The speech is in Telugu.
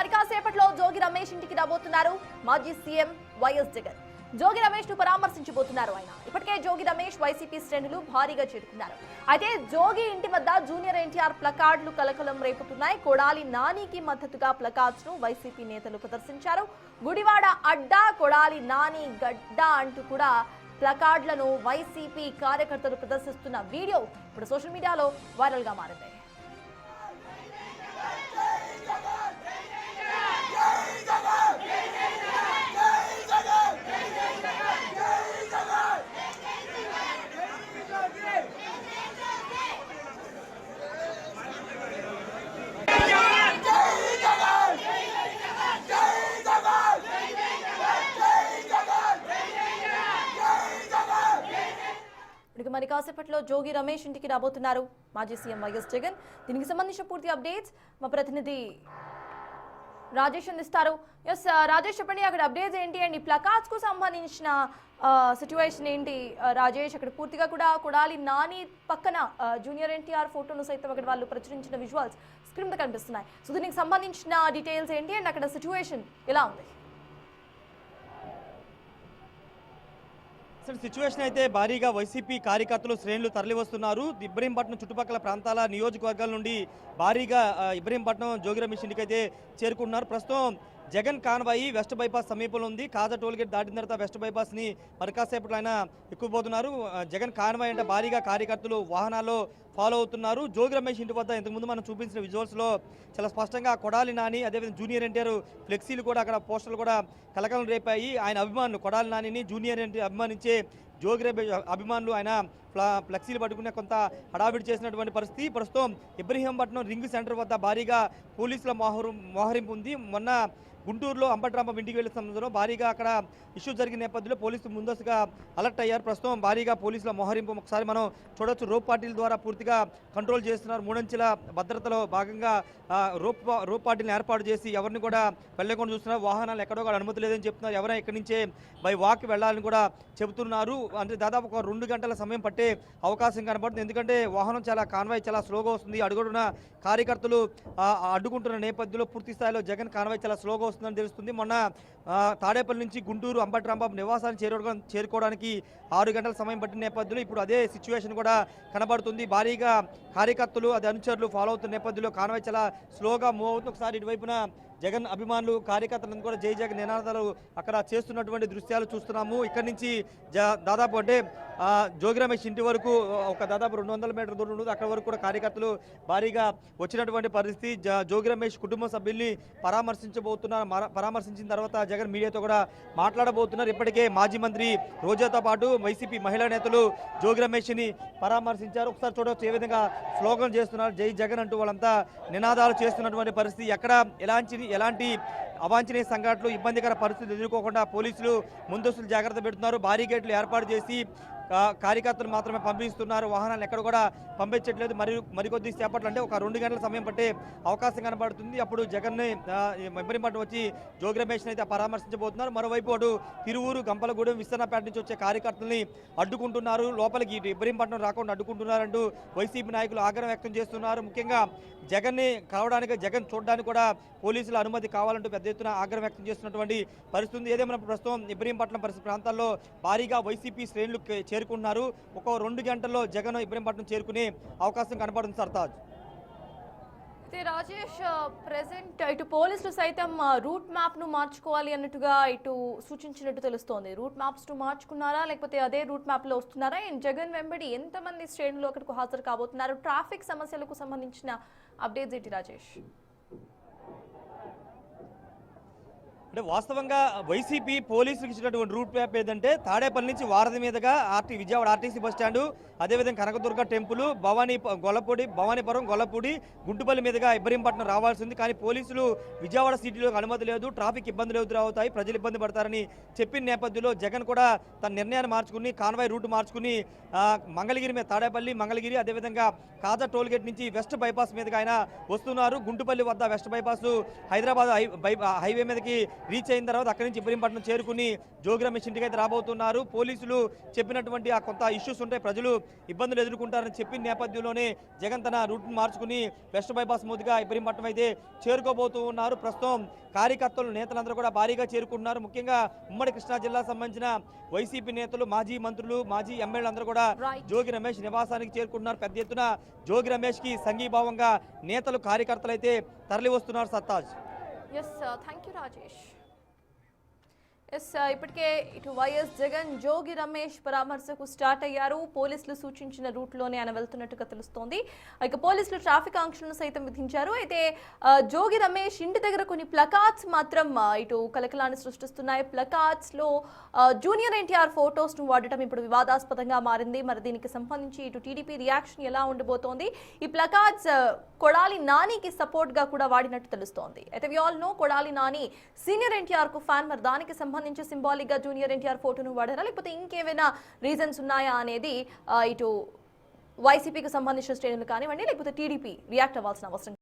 మరి కాసేపట్లో జోగి రమేష్ ఇంటికి రాబోతున్నారు మాజీ సీఎం వైఎస్ జగన్. జోగి రమేష్ ను పరామర్శించబోతున్నారు ఆయన. ఇప్పటికే జోగి రమేష్ వైసీపీ శ్రేణులు భారీగా చేరుకున్నారు. అయితే జోగి ఇంటి వద్ద జూనియర్ ఎన్టీఆర్ ప్లకార్డులు కలకలం రేపుతున్నాయి. కొడాలి నానికి మద్దతుగా ప్లకార్డ్స్ ను వైసీపీ నేతలు ప్రదర్శించారు. గుడివాడ అడ్డా, కొడాలి నాని గడ్డ అంటూ కూడా ప్లకార్డులను వైసీపీ కార్యకర్తలు ప్రదర్శిస్తున్న వీడియో ఇప్పుడు సోషల్ మీడియాలో వైరల్ గా మారింది. మరి కాసేపట్లో జోగి రమేష్ ఇంటికి రాబోతున్నారు మాజీ సీఎం వైఎస్ జగన్. దీనికి సంబంధించిన పూర్తి అప్డేట్స్ మా ప్రతినిధి రాజేష్ అందిస్తారు. ఎస్ రాజేష్, చెప్పండి అక్కడ అప్డేట్స్ ఏంటి అండ్ ఈ ప్లకార్డ్స్ కు సంబంధించిన సిచ్యువేషన్ ఏంటి రాజేష్? అక్కడ పూర్తిగా కూడా కొడాలి నాని పక్కన జూనియర్ ఎన్టీఆర్ ఫోటోను సైతం అక్కడ వాళ్ళు ప్రచురించిన విజువల్స్ స్క్రీన్ మీద కనిపిస్తున్నాయి. సో దీనికి సంబంధించిన డీటెయిల్స్ ఏంటి అండ్ అక్కడ సిచ్యువేషన్ ఎలా ఉంది? సిచ్యువేషన్ అయితే భారీగా వైసీపీ కార్యకర్తలు శ్రేణులు తరలివస్తున్నారు. ఇబ్రహీంపట్నం చుట్టుపక్కల ప్రాంతాల నియోజకవర్గాల నుండి భారీగా ఇబ్రహీంపట్నం జోగి రమేష్ ఇంటికి అయితే చేరుకుంటున్నారు. ప్రస్తుతం జగన్ కాన్వాయి వెస్ట్ బైపాస్ సమీపంలో ఉంది. కాజా టోల్గేట్ దాటిన తర్వాత వెస్ట్ బైపాస్ని మరి కాసేపట్లో ఆయన ఎక్కుపోతున్నారు. జగన్ కాన్వాయి అంటే భారీగా కార్యకర్తలు వాహనాల్లో ఫాలో అవుతున్నారు. జోగి రమేష్ ఇంటి వద్ద ఇంతకుముందు మనం చూపించిన విజువల్స్లో చాలా స్పష్టంగా కొడాలి నాని అదేవిధంగా జూనియర్ ఎన్టీఆర్ ఫ్లెక్సీలు కూడా అక్కడ పోస్టర్లు కూడా కలకలం రేపాయి. ఆయన అభిమానులు కొడాలి నానిని జూనియర్ ఎన్టీఆర్ అభిమానించే జోగి రమేష్ అభిమానులు ఆయన ఫ్లెక్సీలు పట్టుకునే కొంత హడావిడి చేసినటువంటి పరిస్థితి. ప్రస్తుతం ఇబ్రహీంపట్నం రింగ్ సెంటర్ వద్ద భారీగా పోలీసుల మోహరింపు ఉంది. మొన్న గుంటూరులో అంబట్రాంబం ఇంటికి వెళ్లే సందర్భంలో భారీగా అక్కడ ఇష్యూ జరిగిన నేపథ్యంలో పోలీసులు ముందస్తుగా అలర్ట్ అయ్యారు. ప్రస్తుతం భారీగా పోలీసుల మోహరింపు ఒకసారి మనం చూడొచ్చు. రోప్ పార్టీల ద్వారా పూర్తిగా కంట్రోల్ చేస్తున్నారు. మూడంచెల భద్రతలో భాగంగా రోప్ పార్టీలను ఏర్పాటు చేసి ఎవరిని కూడా వెళ్ళకుండా చూస్తున్నారు. వాహనాలు ఎక్కడో కూడా అనుమతి లేదని చెప్తున్నారు. ఎవరైనా ఇక్కడి నుంచే బై వాక్ వెళ్ళాలని కూడా చెబుతున్నారు. అంటే దాదాపు ఒక 2 గంటల సమయం పట్టే అవకాశం కనబడుతుంది. ఎందుకంటే వాహనం కాన్వాయ్ చాలా స్లోగా వస్తుంది. అడుగుడున్న కార్యకర్తలు అడ్డుకుంటున్న నేపథ్యంలో పూర్తి స్థాయిలో జగన్ కాన్వాయ్ చాలా స్లోగా వస్తుందని తెలుస్తుంది. మొన్న తాడేపల్లి నుంచి గుంటూరు అంబట్రాంబాబు నివాసాన్ని చేరుకోవడానికి 6 గంటల సమయం పట్టిన నేపథ్యంలో ఇప్పుడు అదే సిచ్యువేషన్ కూడా కనబడుతుంది. భారీగా కార్యకర్తలు అది అనుచరులు ఫాలో అవుతున్న నేపథ్యంలో కాన్వాయ్ చాలా స్లోగా మూవ్ అవుతుంది. ఒకసారి ఇటువైపున జగన్ అభిమానులు కార్యకర్తలను కూడా జై జగన్ నినాదాలు అక్కడ చేస్తున్నటువంటి దృశ్యాలు చూస్తున్నాము. ఇక్కడి నుంచి దాదాపు అంటే జోగి రమేష్ ఇంటి వరకు ఒక దాదాపు 200 మీటర్ల దూరం ఉంటుంది. అక్కడ వరకు కూడా కార్యకర్తలు భారీగా వచ్చినటువంటి పరిస్థితి. జోగి రమేష్ కుటుంబ సభ్యుల్ని పరామర్శించిన తర్వాత జగన్ మీడియాతో కూడా మాట్లాడబోతున్నారు. ఇప్పటికే మాజీ మంత్రి రోజాతో పాటు వైసీపీ మహిళా నేతలు జోగి రమేష్ని పరామర్శించారు. ఒకసారి చూడవచ్చు ఏ విధంగా స్లోగన్ చేస్తున్నారు. జై జగన్ అంటూ వాళ్ళంతా నినాదాలు చేస్తున్నటువంటి పరిస్థితి. ఎక్కడ ఎలాంటి అవాంఛనీయ సంఘటనలు ఇబ్బందికర పరిస్థితులు ఎదుర్కోకుండా పోలీసులు ముందస్తులు జాగ్రత్త పెడుతున్నారు. బారీ గేట్లు ఏర్పాటు చేసి కార్యకర్తలు మాత్రమే పంపిస్తున్నారు. వాహనాలు ఎక్కడ కూడా పంపించట్లేదు. మరికొద్ది సేపట్లో అంటే ఒక 2 గంటల సమయం పట్టే అవకాశం కనబడుతుంది. అప్పుడు జగన్ని ఇబ్రహీంపట్నం వచ్చి జోగి రమేష్ని అయితే పరామర్శించబోతున్నారు. మరోవైపు అటు తిరువూరు, గంపలగూడెం, విస్తరణపేట నుంచి వచ్చే కార్యకర్తల్ని అడ్డుకుంటున్నారు. లోపలికి ఇటు ఇబ్రహీంపట్నం రాకుండా అడ్డుకుంటున్నారంటూ వైసీపీ నాయకులు ఆగ్రహం వ్యక్తం చేస్తున్నారు. ముఖ్యంగా జగన్ని కలవడానికి, జగన్ చూడడానికి కూడా పోలీసుల అనుమతి కావాలంటూ పెద్ద ఎత్తున ఆగ్రహం వ్యక్తం చేస్తున్నటువంటి పరిస్థితి. ఏదేమైనా ప్రస్తుతం ఇబ్రహీంపట్నం ప్రాంతాల్లో భారీగా వైసీపీ శ్రేణులు చేరుకుంటున్నారు. ఒక 2 గంటల్లో జగన్ ఇబ్రహీంపట్నం చేరుకునే అవకాశం కనబడుతుంది. సర్తాజ్ రాజేష్, ప్రెసెంట్ ఇటు పోలీసులు సైతం రూట్ మ్యాప్ ను మార్చుకోవాలి అన్నట్టుగా ఇటు సూచించినట్టు తెలుస్తోంది. రూట్ మ్యాప్స్ ను మార్చుకున్నారా లేకపోతే అదే రూట్ మ్యాప్ లో వస్తున్నారా? జగన్ వెంబడి ఎంతమంది శ్రేణులు అక్కడికి హాజరు కాబోతున్నారు? ట్రాఫిక్ సమస్యలకు సంబంధించిన అప్డేట్స్ ఏంటి రాజేష్? అంటే వాస్తవంగా వైసీపీ పోలీసులకు ఇచ్చినటువంటి రూట్ మ్యాప్ ఏదంటే తాడేపల్లి నుంచి వారధి మీదుగా విజయవాడ ఆర్టీసీ బస్టాండు, అదేవిధంగా కనకదుర్గ టెంపుల్, భవానీపురం, గొల్లపూడి, గుంటుపల్లి మీదుగా ఇబ్రహీంపట్నం రావాల్సింది. కానీ పోలీసులు విజయవాడ సిటీలోకి అనుమతి లేదు, ట్రాఫిక్ ఇబ్బందులు ఎదురవుతాయి, ప్రజలు ఇబ్బంది పడతారని చెప్పిన నేపథ్యంలో జగన్ కూడా తన నిర్ణయాన్ని మార్చుకుని కాన్వాయ్ రూట్ మార్చుకుని మంగళగిరి మీద తాడేపల్లి, మంగళగిరి, అదేవిధంగా కాజా టోల్గేట్ నుంచి వెస్ట్ బైపాస్ మీదుగా ఆయన వస్తున్నారు. గుంటుపల్లి వద్ద వెస్ట్ బైపాస్ హైదరాబాద్ హైవే మీదకి రీచ్ అయిన తర్వాత అక్కడి నుంచి ఇబ్రహీంపట్నం చేరుకుని జోగి రమేష్ ఇంటికి అయితే రాబోతున్నారు. పోలీసులు చెప్పినటువంటి ఆ కొంత ఇష్యూస్ ఉంటాయి, ప్రజలు ఇబ్బందులు ఎదుర్కొంటారని చెప్పిన నేపథ్యంలోనే జగన్ తన రూట్ను మార్చుకుని వెస్ట్ బైపాస్ మీదుగా ఇబ్రహీంపట్నం అయితే చేరుకోబోతూ ఉన్నారు. ప్రస్తుతం కార్యకర్తలు నేతలందరూ కూడా భారీగా చేరుకుంటున్నారు. ముఖ్యంగా ఉమ్మడి కృష్ణా జిల్లాకు సంబంధించిన వైసీపీ నేతలు, మాజీ మంత్రులు, మాజీ ఎమ్మెల్యేలు అందరూ కూడా జోగి రమేష్ నివాసానికి చేరుకుంటున్నారు. పెద్ద ఎత్తున జోగి రమేష్ కి సంఘీభావంగా నేతలు, కార్యకర్తలు అయితే తరలి వస్తున్నారు. సత్తాజ్. Thank you Rajesh. ఇప్పటికే ఇటు వైఎస్ జగన్ జోగి రమేష్ పరామర్శకు స్టార్ట్ అయ్యారు. పోలీసులు సూచించిన రూట్లోనే ఆయన వెళ్తున్నట్టుగా తెలుస్తోంది. ఇక పోలీసులు ట్రాఫిక్ ఆంక్షలను సైతం విధించారు. అయితే జోగి రమేష్ ఇంటి దగ్గర కొన్ని ప్లకార్డ్స్ మాత్రం ఇటు కలకలాన్ని సృష్టిస్తున్నాయి. ప్లకార్డ్స్ లో జూనియర్ ఎన్టీఆర్ ఫోటోస్ ను వాడటం ఇప్పుడు వివాదాస్పదంగా మారింది. మరి దీనికి సంబంధించి ఇటు టీడీపీ రియాక్షన్ ఎలా ఉండబోతోంది? ఈ ప్లకార్డ్స్ కొడాలి నానికి సపోర్ట్ గా కూడా వాడినట్టు తెలుస్తోంది. అయితే we all know Kodali Nani senior NTR కు ఫ్యాన్. మరి దానికి సంబంధించి సింబాలిక్ గా జూనియర్ ఎన్టీఆర్ ఫోటోను వాడారా, లేకపోతే ఇంకేమైనా రీజన్స్ ఉన్నాయా అనేది ఇటు వైసీపీకి సంబంధించిన శ్రేణులు కానివ్వండి, లేకపోతే టీడీపీ రియాక్ట్ అవ్వాల్సిన అవసరం